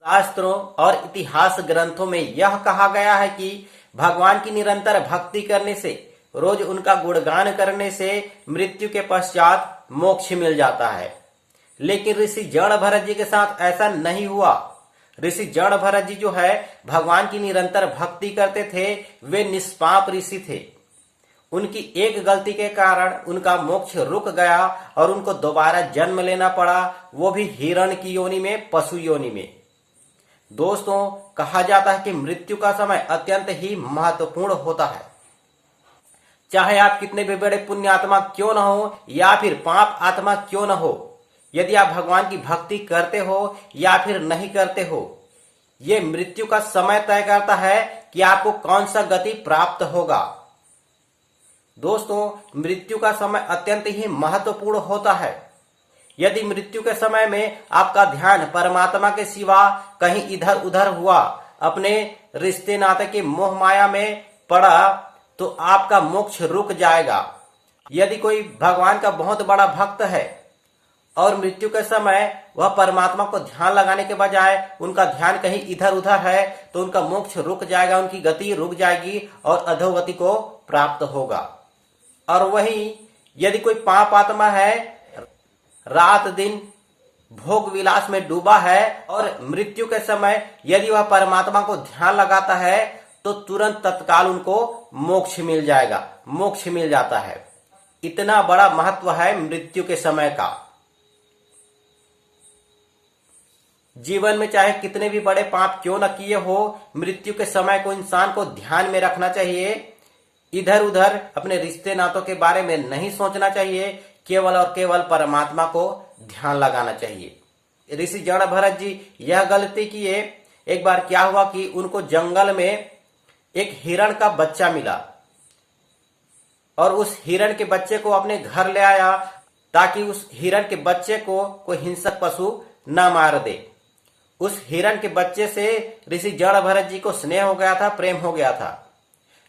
शास्त्रों और इतिहास ग्रंथों में यह कहा गया है कि भगवान की निरंतर भक्ति करने से, रोज उनका गुणगान करने से मृत्यु के पश्चात मोक्ष मिल जाता है। लेकिन ऋषि जड़ भरत जी के साथ ऐसा नहीं हुआ। ऋषि जड़ भरत जी जो है भगवान की निरंतर भक्ति करते थे, वे निष्पाप ऋषि थे। उनकी एक गलती के कारण उनका मोक्ष रुक गया और उनको दोबारा जन्म लेना पड़ा, वो भी हिरण की योनि में, पशु योनि में। दोस्तों, कहा जाता है कि मृत्यु का समय अत्यंत ही महत्वपूर्ण होता है। चाहे आप कितने भी बड़े पुण्य आत्मा क्यों न हो या फिर पाप आत्मा क्यों न हो, यदि आप भगवान की भक्ति करते हो या फिर नहीं करते हो, ये मृत्यु का समय तय करता है कि आपको कौन सा गति प्राप्त होगा। दोस्तों, मृत्यु का समय अत्यंत ही महत्वपूर्ण होता है। यदि मृत्यु के समय में आपका ध्यान परमात्मा के सिवा कहीं इधर उधर हुआ, अपने रिश्ते नाते के मोह माया में पड़ा, तो आपका मोक्ष रुक जाएगा। यदि कोई भगवान का बहुत बड़ा भक्त है और मृत्यु के समय वह परमात्मा को ध्यान लगाने के बजाय उनका ध्यान कहीं इधर उधर है, तो उनका मोक्ष रुक जाएगा, उनकी गति रुक जाएगी और अधोगति को प्राप्त होगा। और वहीं यदि कोई पाप आत्मा है, रात दिन भोग विलास में डूबा है और मृत्यु के समय यदि वह परमात्मा को ध्यान लगाता है, तो तुरंत तत्काल उनको मोक्ष मिल जाएगा, मोक्ष मिल जाता है। इतना बड़ा महत्व है मृत्यु के समय का। जीवन में चाहे कितने भी बड़े पाप क्यों न किए हो, मृत्यु के समय को इंसान को ध्यान में रखना चाहिए। इधर उधर अपने रिश्ते नातों के बारे में नहीं सोचना चाहिए, केवल और केवल परमात्मा को ध्यान लगाना चाहिए। ऋषि जड़ भरत जी यह गलती किए। एक बार क्या हुआ कि उनको जंगल में एक हिरण का बच्चा मिला और उस हिरण के बच्चे को अपने घर ले आया ताकि उस हिरण के बच्चे को कोई हिंसक पशु न मार दे। उस हिरण के बच्चे से ऋषि जड़ भरत जी को स्नेह हो गया था, प्रेम हो गया था।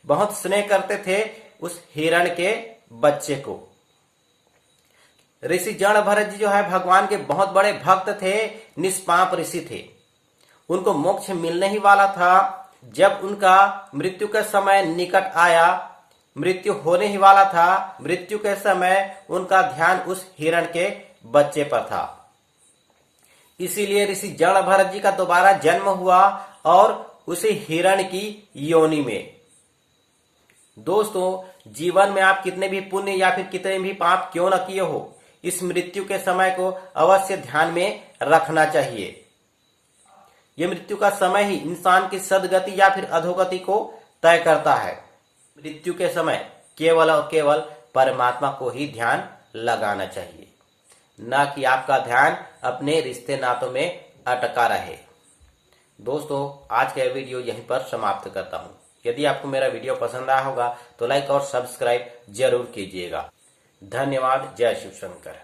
बहुत स्नेह करते थे उस हिरण के बच्चे को। ऋषि जड़ भरत जी जो है भगवान के बहुत बड़े भक्त थे, निष्पाप ऋषि थे। उनको मोक्ष मिलने ही वाला था। जब उनका मृत्यु का समय निकट आया, मृत्यु होने ही वाला था, मृत्यु के समय उनका ध्यान उस हिरण के बच्चे पर था। इसीलिए ऋषि जड़ भरत जी का दोबारा जन्म हुआ और उसी हिरण की योनि में। दोस्तों, जीवन में आप कितने भी पुण्य या फिर कितने भी पाप क्यों न किए हो, इस मृत्यु के समय को अवश्य ध्यान में रखना चाहिए। यह मृत्यु का समय ही इंसान की सदगति या फिर अधोगति को तय करता है। मृत्यु के समय केवल और केवल परमात्मा को ही ध्यान लगाना चाहिए, न कि आपका ध्यान अपने रिश्ते नातों में अटका रहे। दोस्तों, आज का वीडियो यहीं पर समाप्त करता हूँ। यदि आपको मेरा वीडियो पसंद आया होगा तो लाइक और सब्सक्राइब जरूर कीजिएगा। धन्यवाद। जय शिव शंकर।